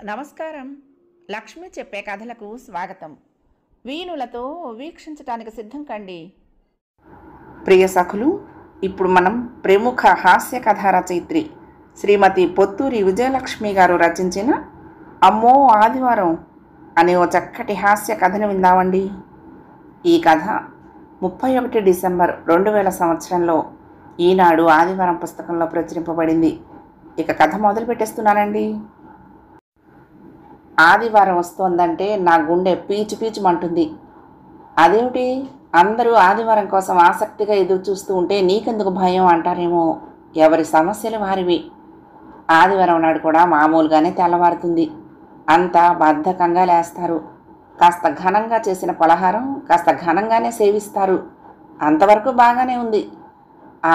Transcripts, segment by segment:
నమస్కారం. లక్ష్మి చెప్పే కథలకు స్వాగతం. వీణులతో వీక్షించటానికి సిద్ధం కండి. ప్రియ సఖులు, ఇప్పుడు మనం ప్రముఖ హాస్య కథా రచయిత్రి శ్రీమతి పొత్తూరి విజయలక్ష్మి గారు రచించిన అమ్మో ఆదివారం అనే ఓ చక్కటి హాస్య కథను విందామండి. ఈ కథ 31 డిసెంబర్ 2000 సంవత్సరంలో ఈనాడు ఆదివారం పుస్తకంలో ప్రచురింపబడింది. ఇక కథ మొదలు పెట్టేస్తున్నానండి. ఆదివారం వస్తోందంటే నా గుండె పీచు పీచుమంటుంది. అదేమిటి, అందరూ ఆదివారం కోసం ఆసక్తిగా ఎదురు చూస్తూ ఉంటే నీకెందుకు భయం అంటారేమో. ఎవరి సమస్యలు వారివి. ఆదివారం నాడు కూడా మామూలుగానే తెల్లవారుతుంది. అంతా బద్ధకంగా లేస్తారు. కాస్త ఘనంగా చేసిన పలహారం కాస్త ఘనంగానే సేవిస్తారు. అంతవరకు బాగానే ఉంది.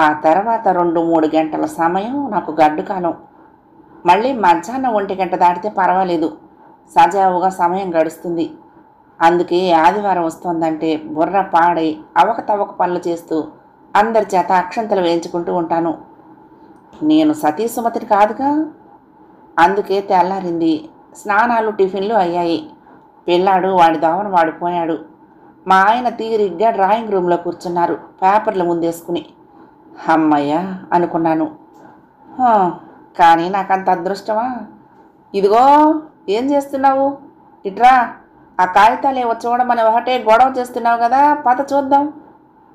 ఆ తర్వాత 2-3 గంటల సమయం నాకు గడ్డు కాలం. మళ్ళీ మధ్యాహ్నం 1 గంట దాటితే పర్వాలేదు, సజావుగా సమయం గడుస్తుంది. అందుకే ఆదివారం వస్తోందంటే బుర్ర పాడై అవకతవక పనులు చేస్తూ అందరి చేత అక్షంతలు వేయించుకుంటూ ఉంటాను. నేను సతీ సుమతిని కాదుగా. అందుకే తెల్లారింది. స్నానాలు టిఫిన్లు అయ్యాయి. పిల్లాడు వాడి దోవన వాడిపోయాడు. మా ఆయన తీరిగ్గా డ్రాయింగ్ రూమ్లో కూర్చున్నారు, పేపర్లు ముందేసుకుని. అమ్మయ్య అనుకున్నాను. కానీ నాకంత అదృష్టమా? ఇదిగో, ఏం చేస్తున్నావు? ఇట్రా, ఆ కాగితాలు ఏవో చూడమని ఒకటే గొడవ చేస్తున్నావు కదా, పద చూద్దాం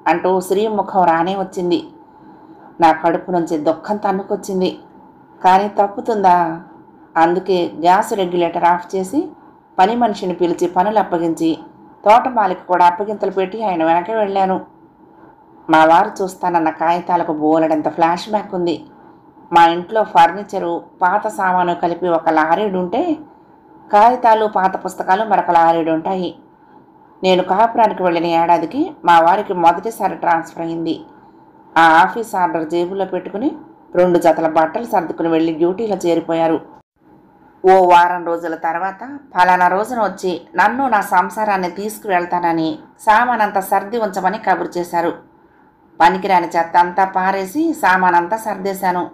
అంటూ శ్రీముఖం రానే వచ్చింది. నా కడుపు నుంచి దుఃఖం తన్నుకొచ్చింది. కానీ తప్పుతుందా? అందుకే గ్యాస్ రెగ్యులేటర్ ఆఫ్ చేసి పని మనిషిని పిలిచి పనులు అప్పగించి తోటమాలికి కూడా అప్పగింతలు పెట్టి ఆయన వెనక వెళ్ళాను. మా వారు చూస్తానన్న కాగితాలకు బోలెడంత ఫ్లాష్ బ్యాక్ ఉంది. మా ఇంట్లో ఫర్నిచరు పాత సామాను కలిపి ఒక లారీడు ఉంటే కాగితాలు పాత పుస్తకాలు మరొక లారీడు ఉంటాయి. నేను కాపురానికి వెళ్ళిన ఏడాదికి మా వారికి మొదటిసారి ట్రాన్స్ఫర్ అయింది. ఆ ఆఫీస్ ఆర్డర్ జేబులో పెట్టుకుని 2 జతల బట్టలు సర్దుకుని వెళ్ళి డ్యూటీలో చేరిపోయారు. ఓ వారం రోజుల తర్వాత ఫలానా రోజున వచ్చి నన్ను నా సంసారాన్ని తీసుకువెళ్తానని సామానంతా సర్ది ఉంచమని కబురు చేశారు. పనికిరాని చెత్త అంతా పారేసి సామానంతా సర్దేశాను.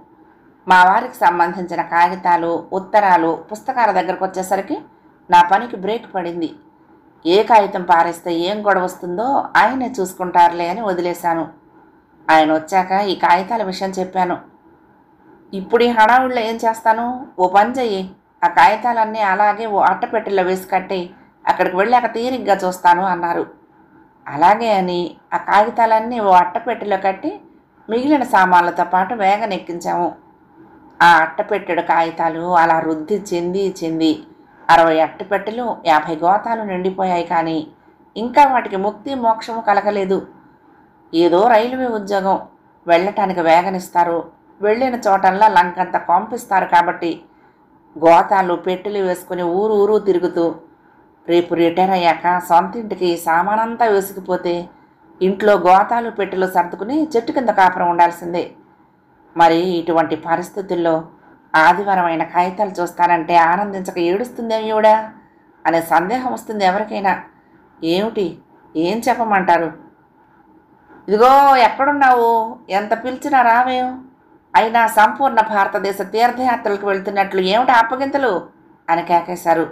మా వారికి సంబంధించిన కాగితాలు ఉత్తరాలు పుస్తకాల దగ్గరకు వచ్చేసరికి నా పనికి బ్రేక్ పడింది. ఏ కాగితం పారేస్తే ఏం గొడవ వస్తుందో ఆయనే చూసుకుంటారులే అని వదిలేశాను. ఆయన వచ్చాక ఈ కాగితాల విషయం చెప్పాను. ఇప్పుడు ఈ హడావుడిలో ఏం చేస్తాను? ఓ పని చెయ్యి, ఆ కాగితాలన్నీ అలాగే ఓ అట్టపెట్టెలో వేసి కట్టి అక్కడికి వెళ్ళాక తీరిగ్గా చూస్తాను అన్నారు. అలాగే అని ఆ కాగితాలన్నీ ఓ అట్టపెట్టెలో కట్టి మిగిలిన సామాన్లతో పాటు వేగన ఎక్కించాము. ఆ అట్టపెట్టెడు కాగితాలు అలా వృద్ధి చెంది 60 అట్టపెట్టెలు 50 గోతాలు నిండిపోయాయి. కానీ ఇంకా వాటికి ముక్తి మోక్షము కలగలేదు. ఏదో రైల్వే ఉద్యోగం, వెళ్ళటానికి వేగనిస్తారు, వెళ్ళిన చోటల్లా లంకంత పంపిస్తారు. కాబట్టి గోతాలు పెట్టెలు వేసుకుని ఊరు తిరుగుతూ రేపు రిటైర్ అయ్యాక సొంతింటికి సామానంతా వేసుకుపోతే ఇంట్లో గోతాలు పెట్టెలు సర్దుకుని చెట్టు కింద కాపురం ఉండాల్సిందే. మరి ఇటువంటి పరిస్థితుల్లో ఆదివారం అయిన కాగితాలు చూస్తానంటే ఆనందించక ఏడుస్తుందేమిడా అనే సందేహం వస్తుంది ఎవరికైనా. ఏమిటి, ఏం చెప్పమంటారు? ఇదిగో, ఎక్కడున్నావు? ఎంత పిలిచినా రావేం? అయినా సంపూర్ణ భారతదేశ తీర్థయాత్రలకు వెళ్తున్నట్లు ఏమిటి అప్పగింతలు అని కేకేశారు.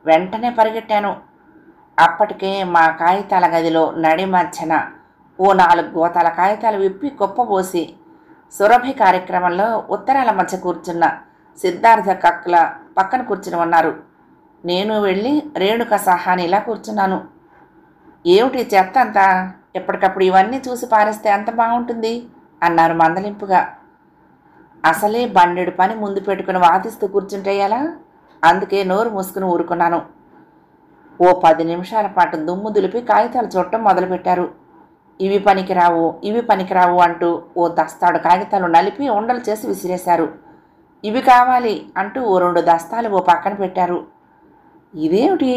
వెంటనే పరిగెట్టాను. అప్పటికే మా కాగితాల గదిలో నడి మధ్యన ఓ 4 గోతాల కాగితాలు విప్పి కుప్పబోసి సురభి కార్యక్రమంలో ఉత్తరాల మధ్య కూర్చున్న సిద్ధార్థ కక్కుల పక్కన కూర్చుని ఉన్నారు. నేను వెళ్ళి రేణుక సహానిలా కూర్చున్నాను. ఏమిటి చెత్త అంతా? ఎప్పటికప్పుడు ఇవన్నీ చూసి పారేస్తే ఎంత బాగుంటుంది అన్నారు మందలింపుగా. అసలే బండెడు పని ముందు పెట్టుకుని వాదిస్తూ కూర్చుంటే ఎలా? అందుకే నోరు మూసుకుని ఊరుకున్నాను. ఓ 10 నిమిషాల పాటు దుమ్ము దులిపి కాగితాలు చూడటం మొదలుపెట్టారు. ఇవి పనికిరావు అంటూ ఓ దస్తాడు కాగితాలు నలిపి ఉండలు చేసి విసిరేశారు. ఇవి కావాలి అంటూ ఓ 2 దస్తాలు ఓ పక్కన పెట్టారు. ఇదేమిటి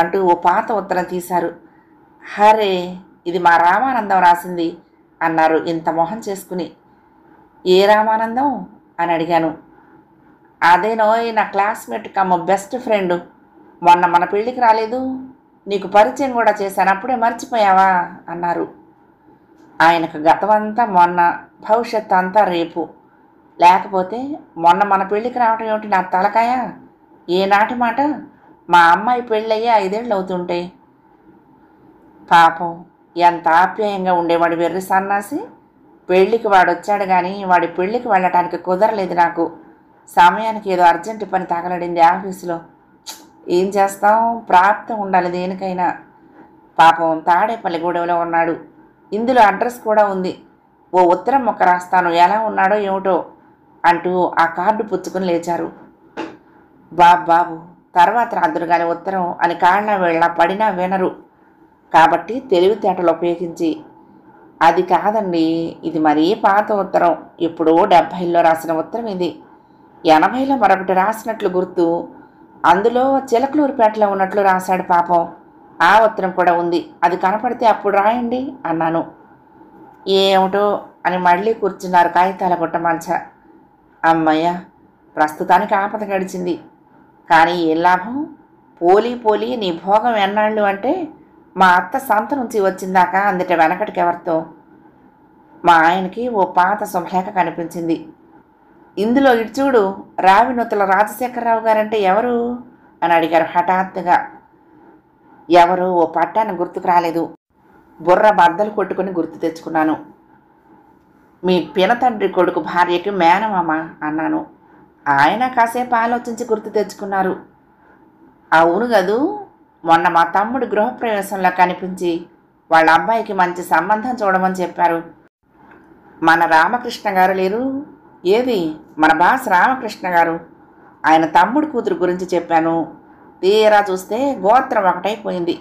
అంటూ ఓ పాత ఉత్తరం తీశారు. హరే, ఇది మా రామానందం రాసింది అన్నారు ఇంత మొహం చేసుకుని. ఏ రామానందం అని అడిగాను. అదేనోయ్, నా క్లాస్మేట్ కమ్మ బెస్ట్ ఫ్రెండ్. మొన్న మన పెళ్ళికి రాలేదు, నీకు పరిచయం కూడా చేశాను, అప్పుడే మర్చిపోయావా అన్నారు. ఆయనకు గతమంతా మొన్న, భవిష్యత్తు అంతా రేపు. లేకపోతే మొన్న మన పెళ్ళికి రావటం ఏమిటి నా తలకాయ? ఏనాటి మాట? మా అమ్మాయి పెళ్ళయ్యి 5 ఏళ్ళు అవుతుంటే. పాపం ఎంత ఆప్యాయంగా ఉండేవాడు వెర్రి సన్నాసి. పెళ్ళికి వాడొచ్చాడు కానీ వాడి పెళ్ళికి వెళ్ళటానికి కుదరలేదు నాకు. సమయానికి ఏదో అర్జెంటు పని తగలడింది ఆఫీసులో. ఏం చేస్తాం, ప్రాప్తం ఉండాలి దేనికైనా. పాపం తాడేపల్లిగూడెంలో ఉన్నాడు. ఇందులో అడ్రస్ కూడా ఉంది. ఓ ఉత్తరం మొక్క రాస్తాను, ఎలా ఉన్నాడో ఏమిటో అంటూ ఆ కార్డు పుచ్చుకుని లేచారు. బాబు తర్వాత రాదురు కానీ ఉత్తరం అని కాళ్ళ వేళ్ళ పడినా వినరు. కాబట్టి తెలివితేటలు ఉపయోగించి, అది కాదండి, ఇది మరీ పాత ఉత్తరం, ఎప్పుడో 70లో రాసిన ఉత్తరం ఇది. 80లో మరొకటి రాసినట్లు గుర్తు. అందులో చిలకలూరుపేటలో ఉన్నట్లు రాశాడు పాపం. ఆ ఉత్తరం కూడా ఉంది, అది కనపడితే అప్పుడు రాయండి అన్నాను. ఏమిటో అని మళ్ళీ కూర్చున్నారు కాగితాల గుట్ట మంచ. అమ్మయ్య, ప్రస్తుతానికి ఆపద గడిచింది. కానీ ఏ లాభం? పోలీ నీ భోగం ఎన్నాళ్ళు అంటే మా అత్త సంత నుంచి వచ్చిందాక అందుట వెనకటికెవరితో. మా ఆయనకి ఓ పాత శుభలేఖ కనిపించింది. ఇందులో ఇటు చూడు, రావినూతల రాజశేఖరరావు గారంటే ఎవరు అని అడిగారు హఠాత్తుగా. ఎవరు ఓ పట్టాన్ని గుర్తుకు రాలేదు. బుర్ర బద్దలు కొట్టుకుని గుర్తు తెచ్చుకున్నాను. మీ పినతండ్రి కొడుకు భార్యకి మేనమామ అన్నాను. ఆయన కాసేపు ఆలోచించి గుర్తు తెచ్చుకున్నారు. అవును గదు, మొన్న మా తమ్ముడి గృహప్రవేశంలో కనిపించి వాళ్ళ అబ్బాయికి మంచి సంబంధం చూడమని చెప్పారు. మన రామకృష్ణ గారు లేరు? ఏది, మన బాస్ రామకృష్ణ గారు. ఆయన తమ్ముడి కూతురు గురించి చెప్పాను. తీరా చూస్తే గోత్రం ఒకటైపోయింది.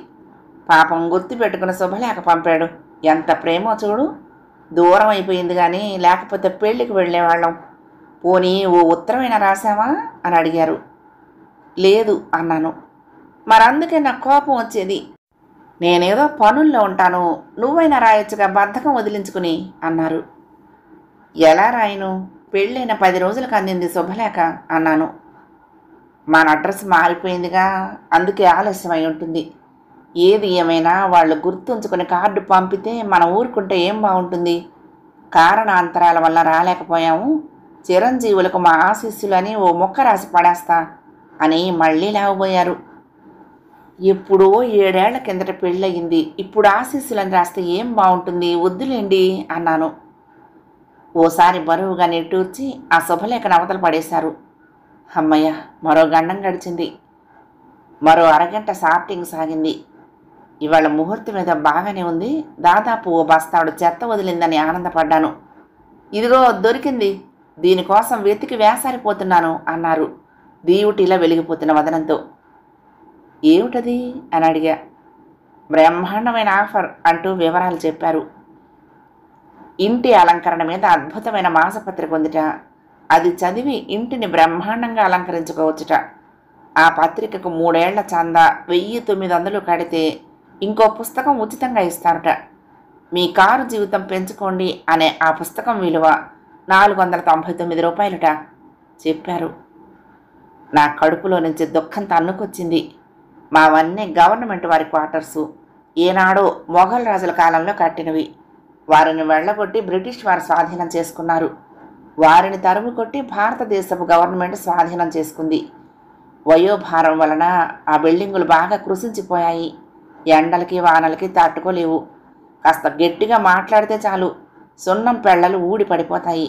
పాపం గుర్తు పెట్టుకుని శుభలేఖ పంపాడు. ఎంత ప్రేమో చూడు. దూరం అయిపోయింది కానీ లేకపోతే పెళ్ళికి వెళ్ళేవాళ్ళం. పోనీ ఓ ఉత్తరమైనా రాశావా అని అడిగారు. లేదు అన్నాను. మరందుకే నాకు కోపం వచ్చేది. నేనేదో పనుల్లో ఉంటాను, నువ్వైనా రాయొచ్చుగా బద్ధకం వదిలించుకుని అన్నారు. ఎలా రాయను? పెళ్ళైన 10 రోజులకు అందింది శుభలేఖ అన్నాను. మన అడ్రస్ మారిపోయిందిగా, అందుకే ఆలస్యమై ఉంటుంది. ఏది ఏమైనా వాళ్ళు గుర్తుంచుకుని కార్డు పంపితే మనం ఊరుకుంటే ఏం బాగుంటుంది. కారణాంతరాల వల్ల రాలేకపోయాము. చిరంజీవులకు మా ఆశీస్సులని ఓ మొక్క రాసి పడేస్తా అని మళ్ళీ లేవబోయారు. ఎప్పుడో 7 ఏళ్ల కిందట పెళ్ళయింది, ఇప్పుడు ఆశీస్సులని రాస్తే ఏం బాగుంటుంది, వద్దులేండి అన్నాను. ఓసారి బరువుగా నిట్టూర్చి ఆ శుభలేఖను అవతల పడేశారు. అమ్మయ్య, మరో గండం గడిచింది. మరో అరగంట సాఫ్టింగ్ సాగింది. ఇవాళ ముహూర్తం మీద బాగానే ఉంది. దాదాపు ఓ బస్తాడు చెత్త వదిలిందని ఆనందపడ్డాను. ఇదిగో దొరికింది, దీనికోసం వెతికి వేసారిపోతున్నాను అన్నారు దీవుటిలా వెలిగిపోతున్న వదనంతో. ఏమిటది అని అడిగా. బ్రహ్మాండమైన ఆఫర్ అంటూ వివరాలు చెప్పారు. ఇంటి అలంకరణ మీద అద్భుతమైన మాసపత్రిక ఉందిట. అది చదివి ఇంటిని బ్రహ్మాండంగా అలంకరించుకోవచ్చుట. ఆ పత్రికకు 3 ఏళ్ల చందా 1900 కడితే ఇంకో పుస్తకం ఉచితంగా ఇస్తారట. మీ కారు జీవితం పెంచుకోండి అనే ఆ పుస్తకం విలువ 499 రూపాయలుట చెప్పారు. నా కడుపులో నుంచి దుఃఖం తన్నుకొచ్చింది. మావన్నీ గవర్నమెంట్ వారి క్వార్టర్సు. ఏనాడో మొఘల్ రాజుల కాలంలో కట్టినవి. వారిని వెళ్ళగొట్టి బ్రిటిష్ వారు స్వాధీనం చేసుకున్నారు. వారిని తరుము కొట్టి భారతదేశపు గవర్నమెంట్ స్వాధీనం చేసుకుంది. వయోభారం వలన ఆ బిల్డింగులు బాగా కృషించిపోయాయి. ఎండలకి వానలకి తట్టుకోలేవు. కాస్త గట్టిగా మాట్లాడితే చాలు సున్నం పెళ్ళలు ఊడి పడిపోతాయి.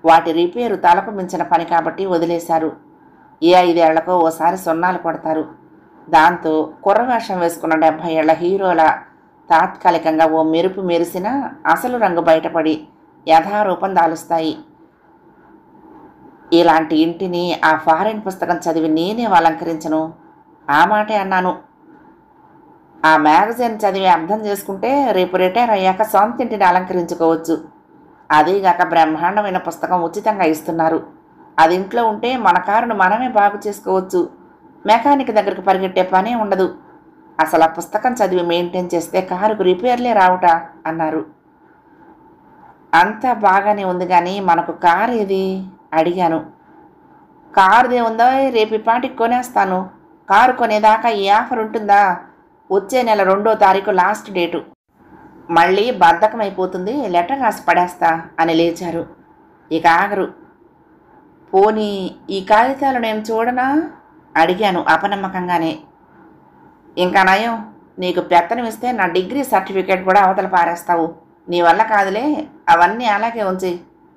వాటి రిపేరు తలకు మించిన పని కాబట్టి వదిలేశారు. ఏ 5 ఏళ్లకో ఓసారి సున్నాలు కొడతారు. దాంతో కుర్రవేషం వేసుకున్న 70 ఏళ్ల హీరోల తాత్కాలికంగా ఓ మెరుపు మెరిసిన అసలు రంగు బయటపడి యథారూపం దాలుస్తాయి. ఇలాంటి ఇంటిని ఆ ఫారెన్ పుస్తకం చదివి నేనే అలంకరించను. ఆ మాటే అన్నాను. ఆ మ్యాగజైన్ చదివి అర్థం చేసుకుంటే రేపు రిటైర్ అయ్యాక సొంత ఇంటిని అలంకరించుకోవచ్చు. అదేగాక బ్రహ్మాండమైన పుస్తకం ఉచితంగా ఇస్తున్నారు. అది ఇంట్లో ఉంటే మన కారును మనమే బాగు చేసుకోవచ్చు. మెకానిక్ దగ్గరకు పరిగెట్టే పనే ఉండదు. అసలు ఆ పుస్తకం చదివి మెయింటైన్ చేస్తే కారుకు రిపేర్లే రావుట అన్నారు. అంతా బాగానే ఉంది కానీ మనకు కారు ఏది అడిగాను. కారుదే ఉందో, రేపు పాటికి కొనేస్తాను. కారు కొనేదాకా ఈ ఆఫర్ ఉంటుందా? వచ్చే నెల 2వ తారీఖు లాస్ట్ డేటు. మళ్ళీ బద్ధకమైపోతుంది, లెటర్ రాసి పడేస్తా అని లేచారు. ఇక ఆగరు. పోనీ ఈ కాగితాలు నేను చూడనా అడిగాను అపనమ్మకంగానే. ఇంకా నయం, నీకు పెత్తనం ఇస్తే నా డిగ్రీ సర్టిఫికేట్ కూడా అవతల పారేస్తావు. నీ వల్ల కాదులే, అవన్నీ అలాగే ఉంచి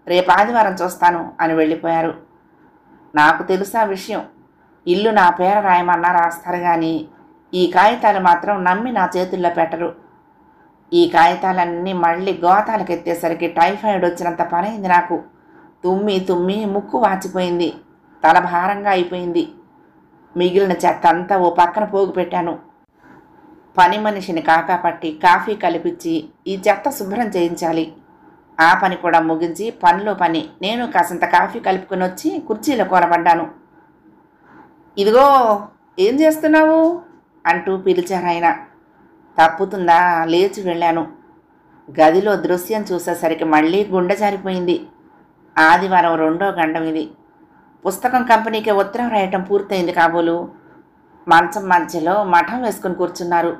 రేపు ఆదివారం చూస్తాను అని వెళ్ళిపోయారు. నాకు తెలుసా విషయం. ఇల్లు నా పేర రాయమన్నా రాస్తారు కానీ ఈ కాగితాలు మాత్రం నమ్మి నా చేతుల్లో పెట్టరు. ఈ కాగితాలన్నీ మళ్ళీ గోతాలకెత్తేసరికి టైఫాయిడ్ వచ్చినంత పనైంది నాకు. తుమ్మి తుమ్మి ముక్కు వాచిపోయింది, తల భారంగా అయిపోయింది. మిగిలిన చెత్త అంతా ఓ పక్కన పోగు పెట్టాను. పని మనిషిని కాకాపట్టి కాఫీ కలిపించి ఈ చెత్త శుభ్రం చేయించాలి. ఆ పని కూడా ముగించి పనిలో పని నేను కాసంత కాఫీ కలుపుకొని వచ్చి కుర్చీలో కూలబడ్డాను. ఇదిగో, ఏం చేస్తున్నావు అంటూ పిలిచారాయన. తప్పుతుందా లేచి వెళ్ళాను. గదిలో దృశ్యం చూసేసరికి మళ్ళీ గుండె జారిపోయింది. ఆదివారం 2వ గండం ఇది. పుస్తకం కంపెనీకి ఉత్తరం రాయటం పూర్తయింది కాబోలు. మంచం మధ్యలో మఠం వేసుకుని కూర్చున్నారు.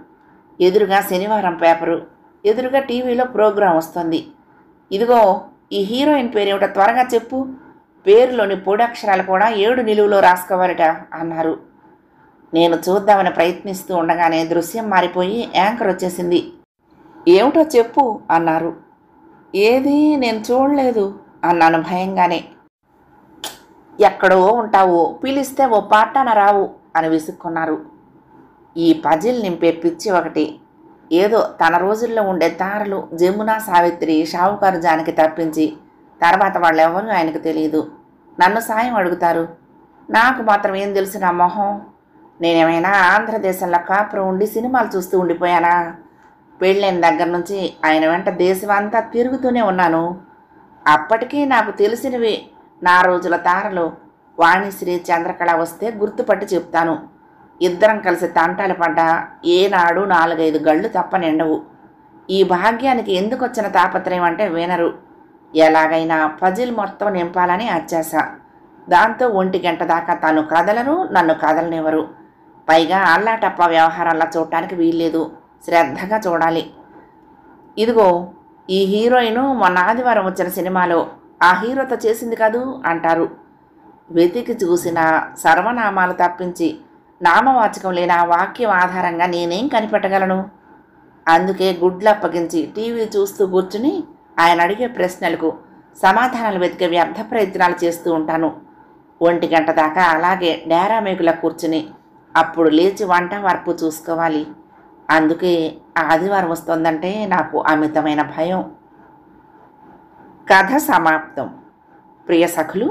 ఎదురుగా శనివారం పేపరు, ఎదురుగా టీవీలో ప్రోగ్రాం వస్తుంది. ఇదిగో, ఈ హీరోయిన్ పేరేమిటో త్వరగా చెప్పు, పేరులోని పొడక్షరాలు కూడా 7 నిలువులో రాసుకోవాలట అన్నారు. నేను చూద్దామని ప్రయత్నిస్తూ ఉండగానే దృశ్యం మారిపోయి యాంకర్ వచ్చేసింది. ఏమిటో చెప్పు అన్నారు. ఏది నేను చూడలేదు అన్నాను భయంగానే. ఎక్కడో ఉంటావు, పిలిస్తే ఓ పాటాన రావు అని విసుక్కున్నారు. ఈ పజిల్ నింపే పిచ్చి ఒకటి. ఏదో తన రోజుల్లో ఉండే తారలు జమున, సావిత్రి, షావుకారు జానకి తప్పించి తర్వాత వాళ్ళెవరూ ఆయనకు తెలియదు. నన్ను సాయం అడుగుతారు. నాకు మాత్రం ఏం తెలుసు నా మొహం. నేనేమైనా ఆంధ్రదేశంలో కాపురం ఉండి సినిమాలు చూస్తూ ఉండిపోయానా? పెళ్ళైన దగ్గర నుంచి ఆయన వెంట దేశమంతా తిరుగుతూనే ఉన్నాను. అప్పటికీ నాకు తెలిసినవి నా రోజుల తారలు వాణిశ్రీ, చంద్రకళ వస్తే గుర్తుపట్టి చెప్తాను. ఇద్దరం కలిసి తంటాలు పడ్డా ఏనాడు 4-5 గళ్ళు తప్ప నిండవు. ఈ భాగ్యానికి ఎందుకు వచ్చిన తాపత్రయం అంటే వినరు. ఎలాగైనా పజిల్ మొత్తం నింపాలని అత్యాశ. దాంతో 1 గంట దాకా తను కదలరు, నన్ను కదలనివ్వరు. పైగా అల్లాటప్ప వ్యవహారాల్లో చూడటానికి వీల్లేదు, శ్రద్ధగా చూడాలి. ఇదిగో, ఈ హీరోయిన్ మొన్న ఆదివారం వచ్చిన సినిమాలో ఆ హీరోతో చేసింది కదూ అంటారు. వెతికి చూసిన సర్వనామాలు తప్పించి నామవాచకం లేని ఆ వాక్యం ఆధారంగా నేనేం కనిపెట్టగలను? అందుకే గుడ్లు అప్పగించి టీవీ చూస్తూ కూర్చుని ఆయన అడిగే ప్రశ్నలకు సమాధానాలు వెతికే వ్యర్థ ప్రయత్నాలు చేస్తూ ఉంటాను. 1 గంట దాకా అలాగే డేరా మేకులా కూర్చుని అప్పుడు లేచి వంట వరపు చూసుకోవాలి. అందుకే ఆదివారం వస్తుందంటే నాకు అమితమైన భయం. కథ సమాప్తం. ప్రియ సఖులు,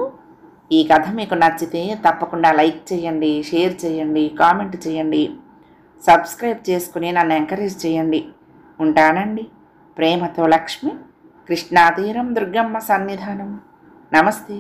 ఈ కథ మీకు నచ్చితే తప్పకుండా లైక్ చేయండి, షేర్ చేయండి, కామెంట్ చేయండి, సబ్స్క్రైబ్ చేసుకుని నన్ను ఎంకరేజ్ చేయండి. ఉంటానండి. ప్రేమతో లక్ష్మి. కృష్ణాతీరం దుర్గమ్మ సన్నిధానం. నమస్తే.